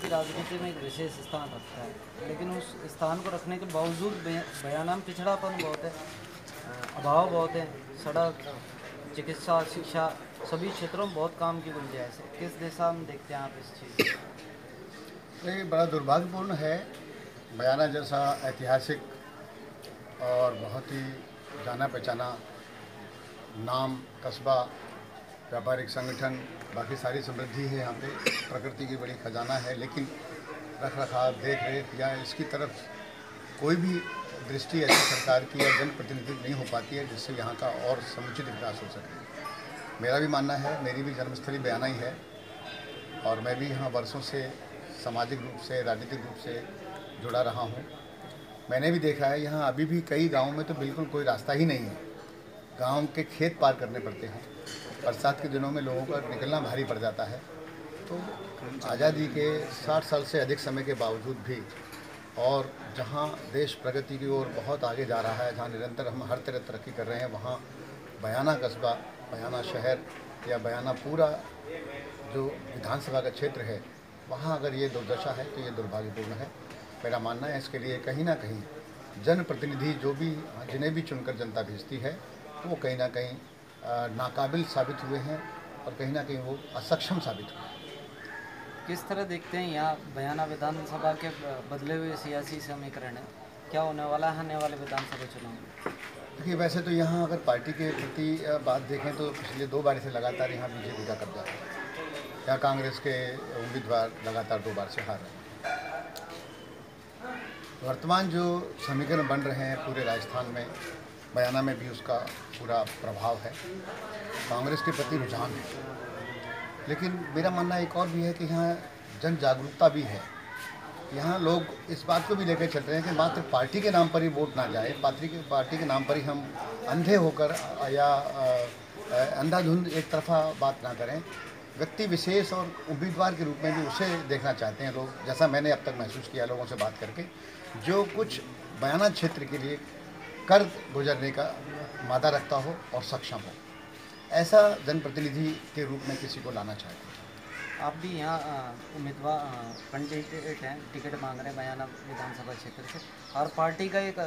की राजनीति में एक विशेष स्थान रखता है, लेकिन उस स्थान को रखने के बावजूद बयाना में पिछड़ापन बहुत है, अभाव बहुत है। सड़क, चिकित्सा, शिक्षा सभी क्षेत्रों में बहुत काम की गुंजाइश है। किस दिशा में देखते हैं आप इस चीज़ को? ये बड़ा दुर्भाग्यपूर्ण है। बयाना जैसा ऐतिहासिक और बहुत ही जाना पहचाना नाम, कस्बा, व्यापारिक संगठन, बाकी सारी समृद्धि है यहाँ पे, प्रकृति की बड़ी खजाना है, लेकिन रख रखाव, देख रेख या इसकी तरफ कोई भी दृष्टि ऐसी सरकार की या जनप्रतिनिधि नहीं हो पाती है जिससे यहाँ का और समुचित विकास हो सके। मेरा भी मानना है, मेरी भी जन्मस्थली बयाना ही है और मैं भी यहाँ वर्षों से सामाजिक रूप से, राजनीतिक रूप से जुड़ा रहा हूँ। मैंने भी देखा है यहाँ अभी भी कई गाँवों में तो बिल्कुल कोई रास्ता ही नहीं है। गांव के खेत पार करने पड़ते हैं। बरसात के दिनों में लोगों का निकलना भारी पड़ जाता है। तो आज़ादी के 60 साल से अधिक समय के बावजूद भी, और जहां देश प्रगति की ओर बहुत आगे जा रहा है, जहां निरंतर हम हर तरह तरक्की कर रहे हैं, वहां बयाना कस्बा, बयाना शहर या बयाना पूरा जो विधानसभा का क्षेत्र है, वहां अगर ये दुर्दशा है तो ये दुर्भाग्यपूर्ण है। मेरा मानना है इसके लिए कहीं ना कहीं जनप्रतिनिधि जो भी, जिन्हें भी चुनकर जनता भेजती है, तो वो कहीं ना कहीं नाकाबिल साबित हुए हैं और कहीं ना कहीं वो असक्षम साबित हुए। किस तरह देखते हैं यहाँ बयाना विधानसभा के बदले हुए सियासी समीकरण है? क्या होने वाला है आने वाले विधानसभा चुनाव में? देखिए, वैसे तो यहाँ अगर पार्टी के प्रति बात देखें तो पिछले 2 बार से लगातार यहाँ बीजेपी का कब्जा है। यहाँ कांग्रेस के उम्मीदवार लगातार 2 बार से हार रहे हैं। वर्तमान जो समीकरण बन रहे हैं पूरे राजस्थान में, बयाना में भी उसका पूरा प्रभाव है। कांग्रेस के प्रति रुझान है, लेकिन मेरा मानना एक और भी है कि यहाँ जन जागरूकता भी है। यहाँ लोग इस बात को भी लेकर चल रहे हैं कि मात्र पार्टी के नाम पर ही वोट ना जाए, पार्टी के नाम पर ही हम अंधे होकर या अंधाधुंध एक तरफा बात ना करें। व्यक्ति विशेष और उम्मीदवार के रूप में भी उसे देखना चाहते हैं लोग, जैसा मैंने अब तक महसूस किया लोगों से बात करके, जो कुछ बयाना क्षेत्र के लिए कर गुजरने का मादा रखता हो और सक्षम हो, ऐसा जनप्रतिनिधि के रूप में किसी को लाना चाहते हैं। आप भी यहाँ उम्मीदवार कैंडिडेट हैं, टिकट मांग रहे हैं बयाना विधानसभा क्षेत्र से। हर पार्टी का एक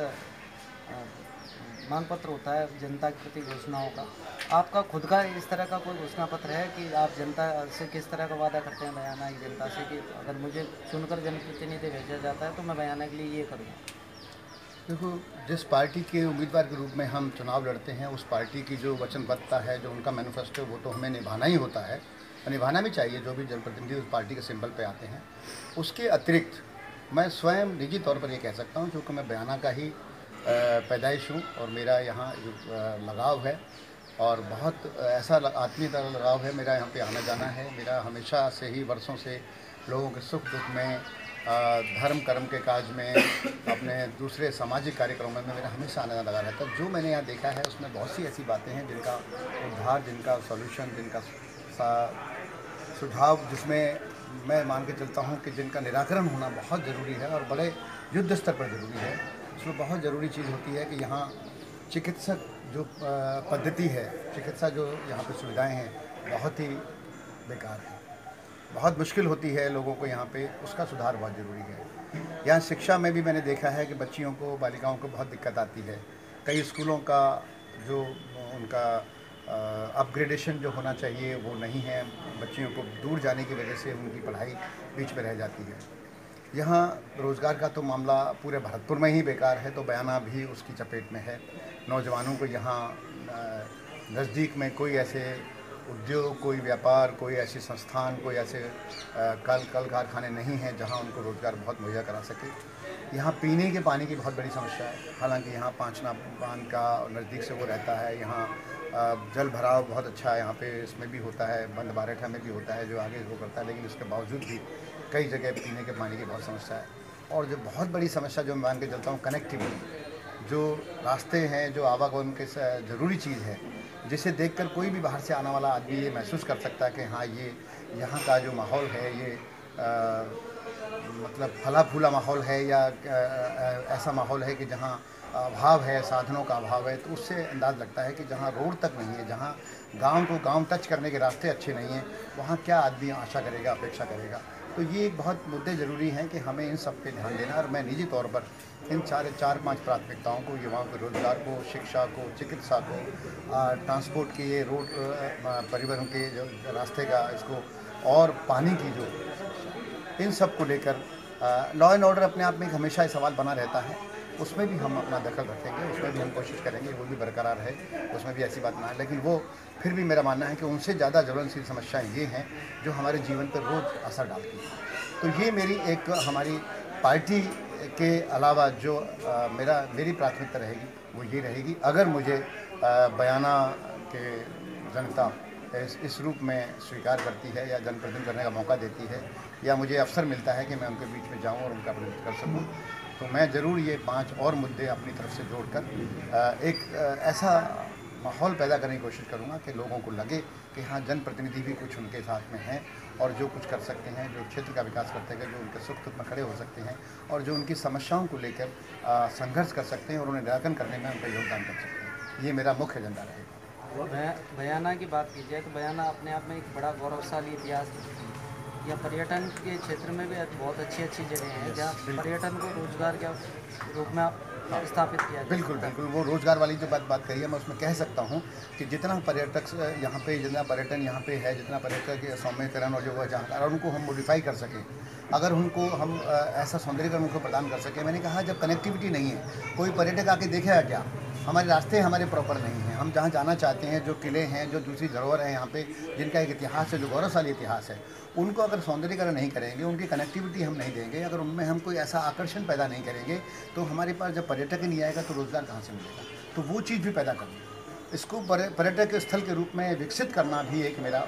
मांग पत्र होता है जनता के प्रति घोषणाओं का। आपका खुद का इस तरह का कोई घोषणा पत्र है कि आप जनता से किस तरह का वादा करते हैं बयाना की जनता से कि अगर मुझे चुनकर जनप्रतिनिधि भेजा जाता है तो मैं बयाना के लिए ये करूँगा? देखो, जिस पार्टी के उम्मीदवार के रूप में हम चुनाव लड़ते हैं, उस पार्टी की जो वचनबद्धता है, जो उनका मैनिफेस्टो, वो तो हमें निभाना ही होता है, निभाना भी चाहिए। जो भी जनप्रतिनिधि उस पार्टी के सिंबल पे आते हैं, उसके अतिरिक्त मैं स्वयं निजी तौर पर ये कह सकता हूँ, क्योंकि मैं बयाना का ही पैदाइश हूँ और मेरा यहाँ लगाव है और बहुत ऐसा आत्मीयता लगाव है। मेरा यहाँ पे आना जाना है। मेरा हमेशा से ही वर्षों से लोगों के सुख दुख में, धर्म कर्म के काज में, अपने दूसरे सामाजिक कार्यक्रमों में मेरा हमेशा आना लगा रहता है। जो मैंने यहाँ देखा है उसमें बहुत सी ऐसी बातें हैं जिनका उद्धार, जिनका सॉल्यूशन, जिनका सुझाव, जिसमें मैं मान के चलता हूँ कि जिनका निराकरण होना बहुत ज़रूरी है और बड़े युद्ध स्तर पर ज़रूरी है। उसमें बहुत ज़रूरी चीज़ होती है कि यहाँ चिकित्सक जो पद्धति है, चिकित्सा जो यहाँ पे सुविधाएं हैं, बहुत ही बेकार है। बहुत मुश्किल होती है लोगों को यहाँ पे, उसका सुधार बहुत ज़रूरी है। यहाँ शिक्षा में भी मैंने देखा है कि बच्चियों को, बालिकाओं को बहुत दिक्कत आती है। कई स्कूलों का जो उनका अपग्रेडेशन जो होना चाहिए वो नहीं है। बच्चियों को दूर जाने की वजह से उनकी पढ़ाई बीच में रह जाती है। यहाँ रोज़गार का तो मामला पूरे भरतपुर में ही बेकार है, तो बयाना भी उसकी चपेट में है। नौजवानों को यहाँ नज़दीक में कोई ऐसे उद्योग, कोई व्यापार, कोई ऐसी संस्थान, कोई ऐसे कल कारखाने नहीं हैं जहाँ उनको रोज़गार बहुत मुहैया करा सके। यहाँ पीने के पानी की बहुत बड़ी समस्या है। हालांकि यहाँ पांचना बांध का नज़दीक से वो रहता है। यहाँ जल भराव बहुत अच्छा है, यहाँ पे इसमें भी होता है, बंद बारेठा में भी होता है जो आगे वो करता है, लेकिन उसके बावजूद भी कई जगह पीने के पानी की बहुत समस्या है। और जो बहुत बड़ी समस्या जो मैं मान के चलता हूँ, कनेक्टिविटी, जो रास्ते हैं, जो आवागमन के ज़रूरी चीज़ है, जिसे देखकर कोई भी बाहर से आने वाला आदमी ये महसूस कर सकता है कि हाँ, ये यहाँ का जो माहौल है ये मतलब फला फूला माहौल है या ऐसा माहौल है कि जहाँ अभाव है, साधनों का अभाव है। तो उससे अंदाज़ लगता है कि जहाँ रोड तक नहीं है, जहाँ गांव को गांव टच करने के रास्ते अच्छे नहीं हैं, वहाँ क्या आदमी आशा करेगा, अपेक्षा करेगा। तो ये एक बहुत मुद्दे ज़रूरी हैं कि हमें इन सब पे ध्यान देना, और मैं निजी तौर पर इन चार पांच प्राथमिकताओं को, युवाओं के रोजगार को, शिक्षा को, चिकित्सा को, ट्रांसपोर्ट के ये रोड परिवहन के जो रास्ते का इसको, और पानी की जो, इन सब को लेकर लॉ एंड ऑर्डर अपने आप में एक हमेशा सवाल बना रहता है, उसमें भी हम अपना दखल रखेंगे, उसमें भी हम कोशिश करेंगे वो भी बरकरार है, उसमें भी ऐसी बात ना है। लेकिन वो फिर भी मेरा मानना है कि उनसे ज़्यादा ज्वलनशील समस्याएं ये हैं जो हमारे जीवन पर रोज़ असर डालती हैं। तो ये मेरी एक, हमारी पार्टी के अलावा जो मेरी प्राथमिकता रहेगी वो ये रहेगी। अगर मुझे बयाना के जनता इस रूप में स्वीकार करती है या जनप्रतिनिधित्व करने का मौका देती है, या मुझे अवसर मिलता है कि मैं उनके बीच में जाऊं और उनका प्रतिनिधित्व कर सकूं, तो मैं ज़रूर ये 5 और मुद्दे अपनी तरफ से जोड़कर एक ऐसा माहौल पैदा करने की कोशिश करूंगा कि लोगों को लगे कि हाँ, जनप्रतिनिधि भी कुछ उनके साथ में हैं और जो कुछ कर सकते हैं, जो क्षेत्र का विकास करते हैं, जो उनके सुख दुख में खड़े हो सकते हैं और जो उनकी समस्याओं को लेकर संघर्ष कर सकते हैं और उन्हें निराकरण करने में उनका योगदान कर सकते हैं। ये मेरा मुख्य एजेंडा रहेगा। बयाना की बात की जाए तो बयाना अपने आप में एक बड़ा गौरवशाली इतिहास है। या पर्यटन के क्षेत्र में भी बहुत अच्छी जगह हैं जहाँ पर्यटन को रोजगार के रूप में स्थापित किया जाए। बिल्कुल बिल्कुल, वो रोजगार वाली जो बात कही है, मैं उसमें कह सकता हूँ कि जितना पर्यटक यहाँ पे, जितना पर्यटन यहाँ पे है, जितना पर्यटक सौंदर्यकरण और जो जहाँ, और उनको हम मॉडिफाई कर सकें, अगर उनको हम ऐसा सौंदर्यकरण उनको प्रदान कर सकें। मैंने कहा जब कनेक्टिविटी नहीं है, कोई पर्यटक आके देखेगा क्या? हमारे रास्ते हमारे प्रॉपर नहीं हैं, हम जहाँ जाना चाहते हैं, जो किले हैं, जो दूसरी धरोहर है यहाँ पे, जिनका एक इतिहास है, जो गौरवशाली इतिहास है, उनको अगर सौंदर्यीकरण नहीं करेंगे, उनकी कनेक्टिविटी हम नहीं देंगे, अगर उनमें हम कोई ऐसा आकर्षण पैदा नहीं करेंगे, तो हमारे पास जब पर्यटक ही नहीं आएगा तो रोज़गार कहाँ से मिलेगा? तो वो चीज़ भी पैदा करनी, इसको पर्यटक स्थल के रूप में विकसित करना भी एक मेरा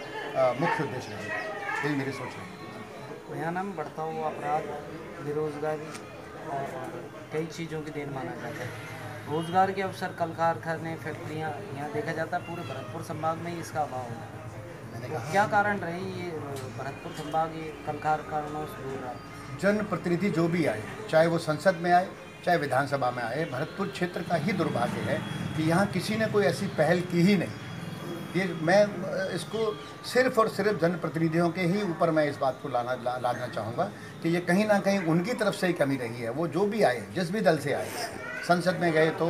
मुख्य उद्देश्य रहेगा। यही मेरी सोच है। बयाना में बढ़ता हुआ अपराध, बेरोजगारी और कई चीज़ों की देन माना जाता है। रोजगार के अवसर, कल कारखाने, फैक्ट्रियाँ यहाँ देखा जाता है, पूरे भरतपुर संभाग में ही इसका अभाव है। तो क्या कारण रहे ये भरतपुर संभाग ये कल कारखानों से दूर रहा? जनप्रतिनिधि जो भी आए, चाहे वो संसद में आए, चाहे विधानसभा में आए, भरतपुर क्षेत्र का ही दुर्भाग्य है कि यहाँ किसी ने कोई ऐसी पहल की ही नहीं। ये मैं इसको सिर्फ और सिर्फ जनप्रतिनिधियों के ही ऊपर मैं इस बात को लाना चाहूँगा कि ये कहीं ना कहीं उनकी तरफ से ही कमी रही है। वो जो भी आए, जिस भी दल से आए, संसद में गए तो,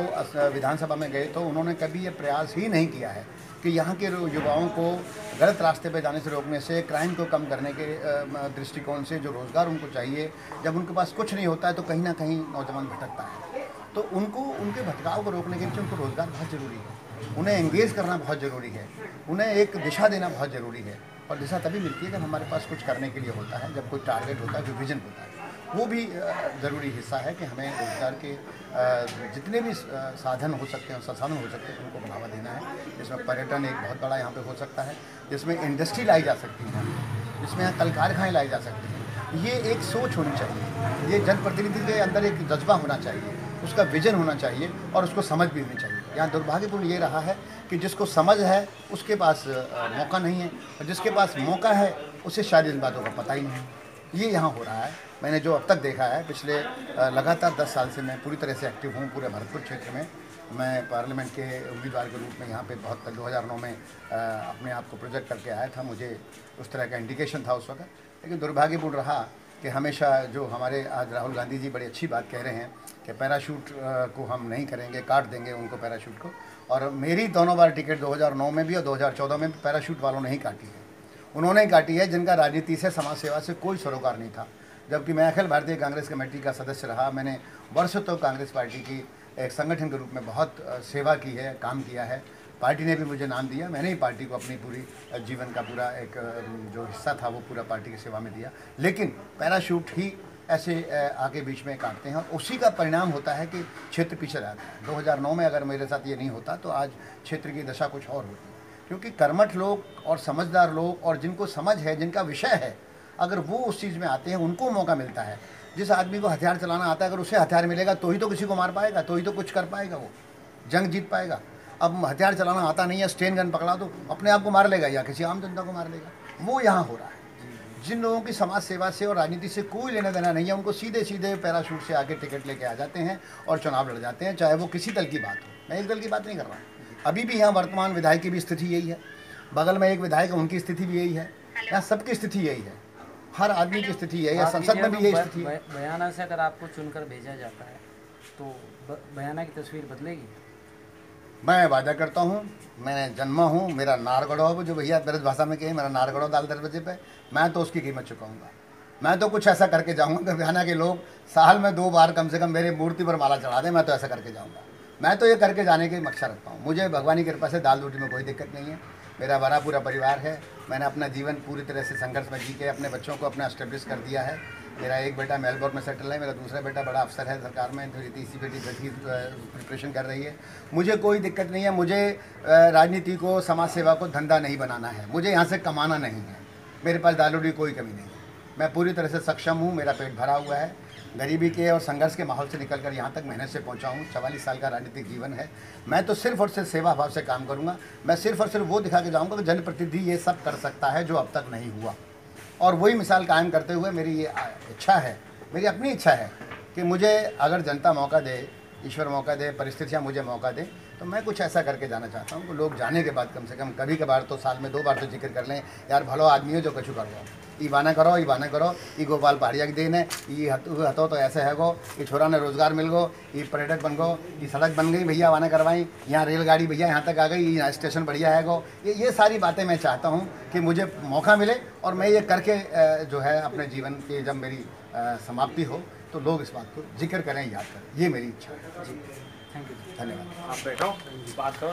विधानसभा में गए तो, उन्होंने कभी ये प्रयास ही नहीं किया है कि यहाँ के युवाओं को गलत रास्ते पे जाने से रोकने से, क्राइम को कम करने के दृष्टिकोण से, जो रोज़गार उनको चाहिए, जब उनके पास कुछ नहीं होता है तो कहीं ना कहीं नौजवान भटकता है। तो उनको, उनके भटकाव को रोकने के लिए उनको रोज़गार बहुत ज़रूरी है, उन्हें एंगेज करना बहुत ज़रूरी है, उन्हें एक दिशा देना बहुत ज़रूरी है। और दिशा तभी मिलती है जब हमारे पास कुछ करने के लिए होता है, जब कोई टारगेट होता है, जो विजन होता है। वो भी ज़रूरी हिस्सा है कि हमें रोज़गार के जितने भी साधन हो सकते हैं, संसाधन हो सकते हैं, उनको बढ़ावा देना है। जिसमें पर्यटन एक बहुत बड़ा यहाँ पे हो सकता है, जिसमें इंडस्ट्री लाई जा सकती है, जिसमें यहाँ कल कारखाने लाई जा सकती हैं। ये एक सोच होनी चाहिए, ये जनप्रतिनिधि के अंदर एक जज्बा होना चाहिए, उसका विजन होना चाहिए और उसको समझ भी होनी चाहिए। यहाँ दुर्भाग्यपूर्ण ये रहा है कि जिसको समझ है उसके पास मौका नहीं है, और जिसके पास मौका है उसे शायद इन बातों का पता ही नहीं। ये यहाँ हो रहा है। मैंने जो अब तक देखा है, पिछले लगातार 10 साल से मैं पूरी तरह से एक्टिव हूँ पूरे भरतपुर क्षेत्र में। मैं पार्लियामेंट के उम्मीदवार के रूप में यहाँ पे बहुत 2009 में अपने आप को प्रोजेक्ट करके आया था। मुझे उस तरह का इंडिकेशन था उस वक्त, लेकिन दुर्भाग्यपूर्ण रहा कि हमेशा जो हमारे आज राहुल गांधी जी बड़ी अच्छी बात कह रहे हैं कि पैराशूट को हम नहीं करेंगे, काट देंगे उनको पैराशूट को। और मेरी दोनों बार टिकट 2009 में भी और 2014 में भी पैराशूट वालों ने ही काटी है। उन्होंने ही काटी है जिनका राजनीति से, समाज सेवा से कोई सरोकार नहीं था। जबकि मैं अखिल भारतीय कांग्रेस कमेटी का सदस्य रहा, मैंने वर्षों तक कांग्रेस पार्टी की एक संगठन के रूप में बहुत सेवा की है, काम किया है। पार्टी ने भी मुझे नाम दिया, मैंने ही पार्टी को अपनी पूरी जीवन का पूरा एक जो हिस्सा था वो पूरा पार्टी की सेवा में दिया। लेकिन पैराशूट ही ऐसे आगे बीच में काटते हैं और उसी का परिणाम होता है कि क्षेत्र पीछे रहता है। 2009 में अगर मेरे साथ ये नहीं होता तो आज क्षेत्र की दशा कुछ और होती। क्योंकि कर्मठ लोग और समझदार लोग और जिनको समझ है, जिनका विषय है, अगर वो उस चीज़ में आते हैं, उनको मौका मिलता है। जिस आदमी को हथियार चलाना आता है, अगर उसे हथियार मिलेगा तो ही तो किसी को मार पाएगा, तो ही तो कुछ कर पाएगा, वो जंग जीत पाएगा। अब हथियार चलाना आता नहीं है, स्टेन गन पकड़ा दो, अपने आप को मार लेगा या किसी आम जनता को मार लेगा। वो यहाँ हो रहा है। जिन लोगों की समाज सेवा से और राजनीति से कोई लेना देना नहीं है, उनको सीधे सीधे पैराशूट से आगे टिकट लेके आ जाते हैं और चुनाव लड़ जाते हैं, चाहे वो किसी दल की बात हो। मैं एक दल की बात नहीं कर रहा हूँ। अभी भी यहाँ वर्तमान विधायक की भी स्थिति यही है, बगल में एक विधायक है, उनकी स्थिति भी यही है, यहाँ सबकी स्थिति यही है। हर आदमी की स्थिति है, या बात संसद में भी कीजिए यही तो स्थिति है। बयाना से अगर आपको चुनकर भेजा जाता है तो बयाना की तस्वीर बदलेगी? मैं वादा करता हूँ, मैं जन्मा हूँ, मेरा नारगढ़ो, जो भैया ब्रज भाषा में कहे, मेरा नारगढ़ो दाल दरवाजे पे, मैं तो उसकी कीमत चुकाऊंगा। मैं तो कुछ ऐसा करके जाऊंगा कि बयाना के लोग साल में 2 बार कम से कम मेरे मूर्ति पर माला चढ़ा दें। मैं तो ऐसा करके जाऊंगा। मैं तो ये करके जाने की मकसद रखता हूँ। मुझे भगवान की कृपा से दाल रोटी में कोई दिक्कत नहीं है। मेरा बड़ा पूरा परिवार है। मैंने अपना जीवन पूरी तरह से संघर्ष में जी के अपने बच्चों को अपना एस्टेब्लिश कर दिया है। मेरा एक बेटा मेलबोर्न में सेटल है, मेरा दूसरा बेटा बड़ा अफसर है सरकार में, मेरी तीसरी बेटी की प्रिपरेशन कर रही है। मुझे कोई दिक्कत नहीं है। मुझे राजनीति को, समाज सेवा को धंधा नहीं बनाना है। मुझे यहाँ से कमाना नहीं है। मेरे पास दाल रोटी कोई कमी नहीं है। मैं पूरी तरह से सक्षम हूँ। मेरा पेट भरा हुआ है। गरीबी के और संघर्ष के माहौल से निकलकर यहाँ तक मेहनत से पहुँचा हूँ। 44 साल का राजनीतिक जीवन है। मैं तो सिर्फ और सिर्फ सेवा भाव से काम करूँगा। मैं सिर्फ और सिर्फ वो दिखा के जाऊँगा कि जनप्रतिनिधि ये सब कर सकता है जो अब तक नहीं हुआ, और वही मिसाल कायम करते हुए मेरी ये इच्छा है, मेरी अपनी इच्छा है कि मुझे अगर जनता मौका दे, ईश्वर मौका दे, परिस्थितियाँ मुझे मौका दे, तो मैं कुछ ऐसा करके जाना चाहता हूँ कि लोग जाने के बाद कम से कम कभी कभार तो साल में 2 बार तो जिक्र कर लें, यार भलो आदमी हो जो कछु कर दो, ई बाना करो, ई गोपाल पहाड़िया की देन है, ई हतो तो ऐसे है गो, ये छोरा ने रोजगार मिल गो, ये पर्यटक बन गो, ये सड़क बन गई भैया वाना करवाई, यहाँ रेलगाड़ी भैया यहाँ तक आ गई, यहाँ स्टेशन बढ़िया है गो। ये सारी बातें मैं चाहता हूँ कि मुझे मौका मिले और मैं ये करके जो है अपने जीवन की जब मेरी समाप्ति हो तो लोग इस बात को जिक्र करें, याद करें। ये मेरी इच्छा है जी। Thank you. धन्यवाद। आप बैठो, बात करो।